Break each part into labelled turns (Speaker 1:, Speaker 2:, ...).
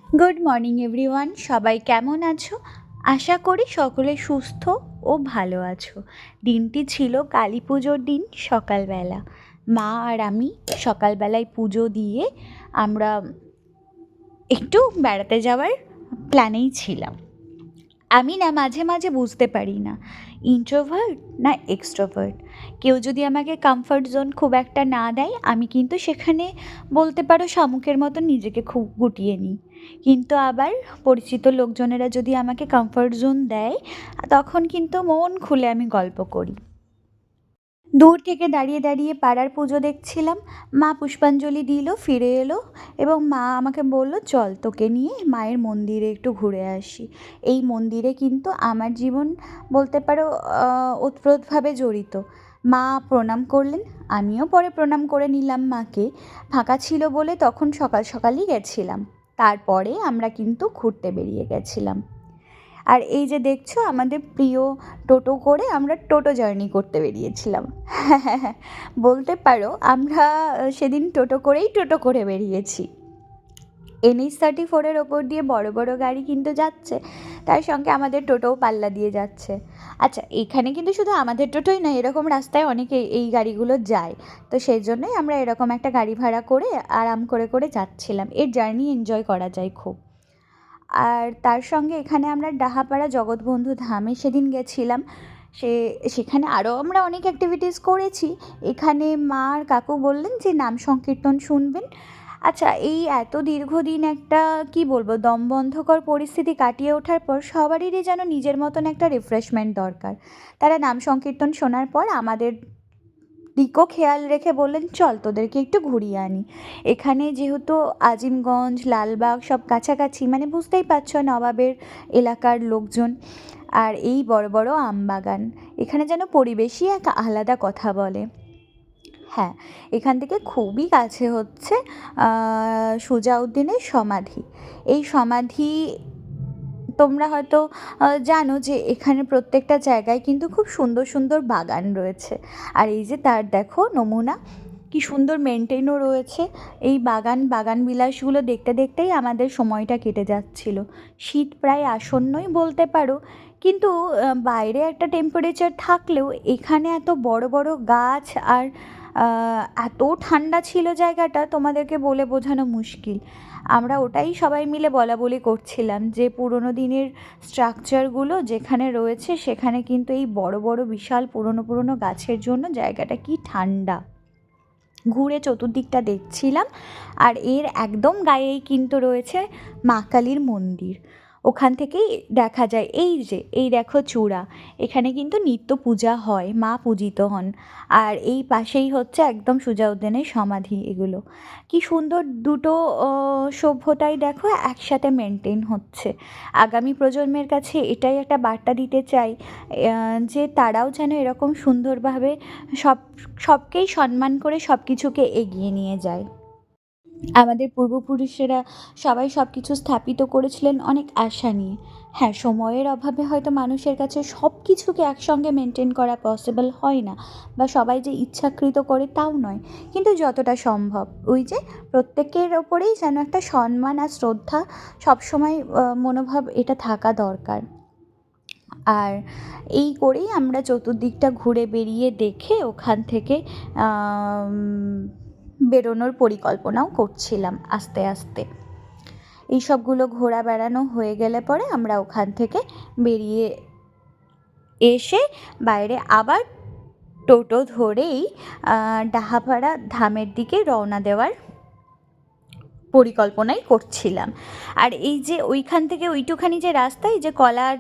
Speaker 1: Good morning everyone, সবাই কেমন আছো? আশা করি সকলে সুস্থ ও ভালো আছো। দিনটি ছিল কালী পুজোর দিন। সকালবেলা মা আর আমি সকালবেলায় পুজো দিয়ে আমরা একটু বেড়াতে যাওয়ার প্ল্যানেই ছিলাম। আমি না মাঝে মাঝে বুঝতে পারি না ইন্ট্রোভার্ট না এক্সট্রোভার্ট। কেউ যদি আমাকে কমফর্ট জোন খুব একটা না দেয়, আমি কিন্তু সেখানে বলতে পারো শামুকের মতো নিজেকে খুব গুটিয়ে নিই। কিন্তু আবার পরিচিত লোকজনেরা যদি আমাকে কমফর্ট জোন দেয়, তখন কিন্তু মন খুলে আমি গল্প করি। দূর থেকে দাঁড়িয়ে দাঁড়িয়ে পাড়ার পুজো দেখছিলাম। মা পুষ্পাঞ্জলি দিল, ফিরে এলো এবং মা আমাকে বলল, চল তোকে নিয়ে মায়ের মন্দিরে একটু ঘুরে আসি। এই মন্দিরে কিন্তু আমার জীবন বলতে পারো ওতপ্রোতভাবে জড়িত। মা প্রণাম করলেন, আমিও পরে প্রণাম করে নিলাম মাকে। ফাঁকা ছিল বলে তখন সকাল সকালই গেছিলাম। তারপরে আমরা কিন্তু ঘুরতে বেরিয়ে গেছিলাম। আর এই যে দেখছো, আমাদের প্রিয় টোটো করে আমরা টোটো জার্নি করতে বেরিয়েছিলাম। বলতে পারো আমরা সেদিন টোটো করে বেরিয়েছি। NH-34-এর ওপর দিয়ে বড় বড় গাড়ি কিন্তু যাচ্ছে, তার সঙ্গে আমাদের টোটোও পাল্লা দিয়ে যাচ্ছে। আচ্ছা, এখানে কিন্তু শুধু আমাদের টোটোই নয়, এরকম রাস্তায় অনেকে এই গাড়িগুলো যায়। তো সেই জন্যই আমরা এরকম একটা গাড়ি ভাড়া করে আরাম করে করে যাচ্ছিলাম। এর জার্নি এনজয় করা যায় খুব। আর তার সঙ্গে এখানে আমরা ডাহাপাড়া জগৎবন্ধু ধামে সেদিন গেছিলাম। সেখানে আরও আমরা অনেক অ্যাক্টিভিটিস করেছি। এখানে মা আর কাকু বললেন যে নাম সংকীর্তন শুনবেন। আচ্ছা, এই এত দীর্ঘদিন একটা কি বলবো দমবন্ধকর পরিস্থিতি কাটিয়ে ওঠার পর সবারই যেন নিজের মতন একটা রিফ্রেশমেন্ট দরকার। তারা নাম সংকীর্তন শোনার পর আমাদের দিকও খেয়াল রেখে বললেন, চল তোদেরকে একটু ঘুরিয়ে আনি। এখানে যেহেতু আজিমগঞ্জ, লালবাগ সব কাছাকাছি, মানে বুঝতেই পারছো নবাবের এলাকার লোকজন, আর এই বড় বড় আমবাগান, এখানে যেন পরিবেশই এক আলাদা কথা বলে। হ্যাঁ, এখান থেকে খুবই কাছে হচ্ছে সুজাউদ্দিনের সমাধি। এই সমাধি তোমরা হয়তো জানো যে এখানে প্রত্যেকটা জায়গায় কিন্তু খুব সুন্দর সুন্দর বাগান রয়েছে। আর এই যে তার দেখো নমুনা, কি সুন্দর মেনটেনও রয়েছে। এই বাগান বিলাসগুলো দেখতে দেখতেই আমাদের সময়টা কেটে যাচ্ছিল। শীত প্রায় আসন্নই বলতে পারো, কিন্তু বাইরে একটা টেম্পারেচার থাকলেও এখানে এত বড় বড় গাছ আর এত ঠান্ডা ছিল জায়গাটা, তোমাদেরকে বলে বোঝানো মুশকিল। আমরা ওটাই সবাই মিলে বলাবলি করছিলাম যে পুরোনো দিনের স্ট্রাকচারগুলো যেখানে রয়েছে সেখানে কিন্তু এই বড় বড় বিশাল পুরোনো পুরোনো গাছের জন্য জায়গাটা কি ঠান্ডা। ঘুরে চতুর্দিকটা দেখছিলাম, আর এর একদম গায়েই কিন্তু রয়েছে মা কালীর মন্দির। ওখান থেকেই দেখা যায়, এই দেখো চূড়া, এখানে কিন্তু নিত্য পূজা হয়, মা পূজিত হন। আর এই পাশেই হচ্ছে একদম সুজাউদ্দিনের সমাধি। এগুলো কি সুন্দর, দুটো সভ্যতাই দেখো একসাথে মেনটেন হচ্ছে। আগামী প্রজন্মের কাছে এটাই একটা বার্তা দিতে চাই, যে তারাও যেন এরকম সুন্দরভাবে সবকেই সম্মান করে সব কিছুকে এগিয়ে নিয়ে যায়। আমাদের পূর্বপুরুষেরা সবাই সব কিছু স্থাপিত করেছিলেন অনেক আশা নিয়ে। হ্যাঁ, সময়ের অভাবে হয়তো মানুষের কাছে সব কিছুকে একসঙ্গে মেনটেন করা পসিবল হয় না, বা সবাই যে ইচ্ছাকৃত করে তাও নয়, কিন্তু যতটা সম্ভব ওই যে প্রত্যেকের ওপরেই যেন একটা সম্মান আর শ্রদ্ধা সবসময় মনোভাব এটা থাকা দরকার। আর এই করেই আমরা চতুর্দিকটা ঘুরে বেরিয়ে দেখে ওখান থেকে বেরোনোর পরিকল্পনাও করছিলাম আস্তে আস্তে। এই সবগুলো ঘোরা বেড়ানো হয়ে গেলে পরে আমরা ওখান থেকে বেরিয়ে এসে বাইরে আবার টোটো ধরেই ডাহাপাড়া ধামের দিকে রওনা দেওয়ার পরিকল্পনাই করছিলাম। আর এই যে ওইখান থেকে ওইটুখানি যে রাস্তায় যে কলার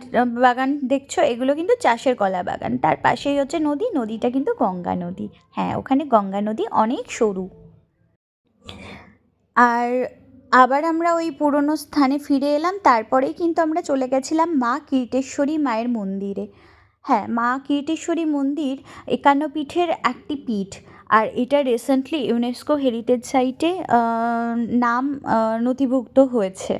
Speaker 1: বাগান দেখছো, এগুলো কিন্তু চাষের কলা বাগান। তার পাশেই হচ্ছে নদী, নদীটা কিন্তু গঙ্গা নদী। হ্যাঁ, ওখানে গঙ্গা নদী অনেক সরু। আর আবার আমরা ওই পুরনো স্থানে ফিরে এলাম। তারপরেই কিন্তু আমরা চলে গেছিলাম মা কীর্তেশ্বরী মায়ের মন্দিরে। হ্যাঁ, মা কীর্তেশ্বরী মন্দির ৫১ পীঠের একটি পীঠ। আর এটা রিসেন্টলি ইউনেস্কো হেরিটেজ সাইটে নাম নথিভুক্ত হয়েছে,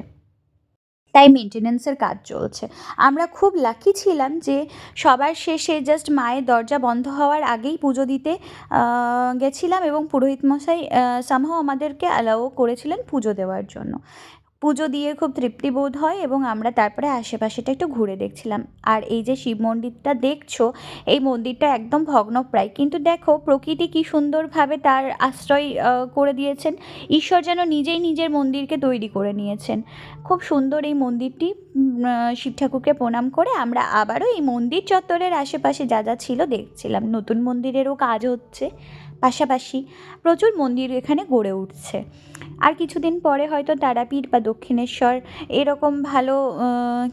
Speaker 1: তাই মেনটেনেন্সের কাজ চলছে। আমরা খুব লাকি ছিলাম যে সবার শেষে জাস্ট মায়ের দরজা বন্ধ হওয়ার আগেই পুজো দিতে গেছিলাম, এবং পুরোহিত মশাই সামহাও আমাদেরকে অ্যালাও করেছিলেন পুজো দেওয়ার জন্য। পুজো দিয়ে খুব তৃপ্তি বোধ হয় এবং আমরা তারপরে আশেপাশেটা একটু ঘুরে দেখছিলাম। আর এই যে শিব মন্দিরটা দেখছো, এই মন্দিরটা একদম ভগ্নপ্রায়, কিন্তু দেখো প্রকৃতি কী সুন্দরভাবে তার আশ্রয় করে দিয়েছেন। ঈশ্বর যেন নিজেই নিজের মন্দিরকে তৈরি করে নিয়েছেন। খুব সুন্দর এই মন্দিরটি। শিব ঠাকুরকে প্রণাম করে আমরা আবারও এই মন্দির চত্বরের আশেপাশে যা যা ছিল দেখছিলাম। নতুন মন্দিরেরও কাজ হচ্ছে, পাশাপাশি প্রচুর মন্দির এখানে গড়ে উঠছে। আর কিছুদিন পরে হয়তো তারাপীঠ বা দক্ষিণেশ্বর এরকম ভালো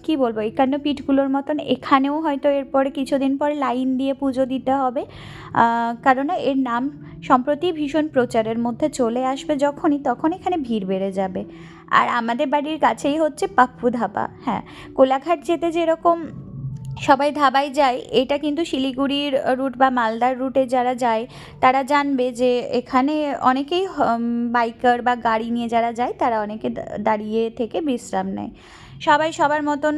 Speaker 1: কী বলবো, একান্ন পীঠগুলোর মতন এখানেও হয়তো এরপরে কিছুদিন পর লাইন দিয়ে পুজো দিতে হবে, কারণ এর নাম সম্প্রতি ভীষণ প্রচারের মধ্যে চলে আসবে যখনই, তখন এখানে ভিড় বেড়ে যাবে। আর আমাদের বাড়ির কাছেই হচ্ছে পাপ্পু ধাবা। হ্যাঁ, কোলাঘাট যেতে যেরকম সবাই ধাবায় যায়, এটা কিন্তু শিলিগুড়ির রুট বা মালদার রুটে যারা যায় তারা জানবে যে এখানে অনেকেই বাইকার বা গাড়ি নিয়ে যারা যায় তারা অনেকে দাঁড়িয়ে থেকে বিশ্রাম নেয়। সবাই সবার মতন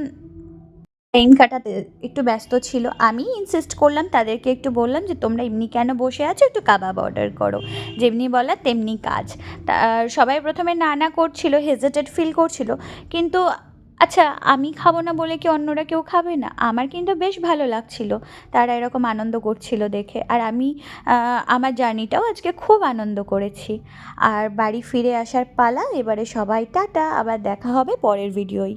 Speaker 1: টাইম কাটাতে একটু ব্যস্ত ছিল। আমি ইনসিস্ট করলাম, তাদেরকে একটু বললাম যে তোমরা এমনি কেন বসে আছো, একটু কাবাব অর্ডার করো। যেমনি বলা তেমনি কাজ। তা সবাই প্রথমে না না করছিল, হেজিটেট ফিল করছিল, কিন্তু আচ্ছা আমি খাবো না বলে কি অন্যরা কেউ খাবে না? আমার কিন্তু বেশ ভালো লাগছিল তারা এরকম আনন্দ করছিল দেখে। আর আমি আমার জার্নিটাও আজকে খুব আনন্দ করেছি। আর বাড়ি ফিরে আসার পালা এবারে। সবাই টাটা, আবার দেখা হবে পরের ভিডিওয়।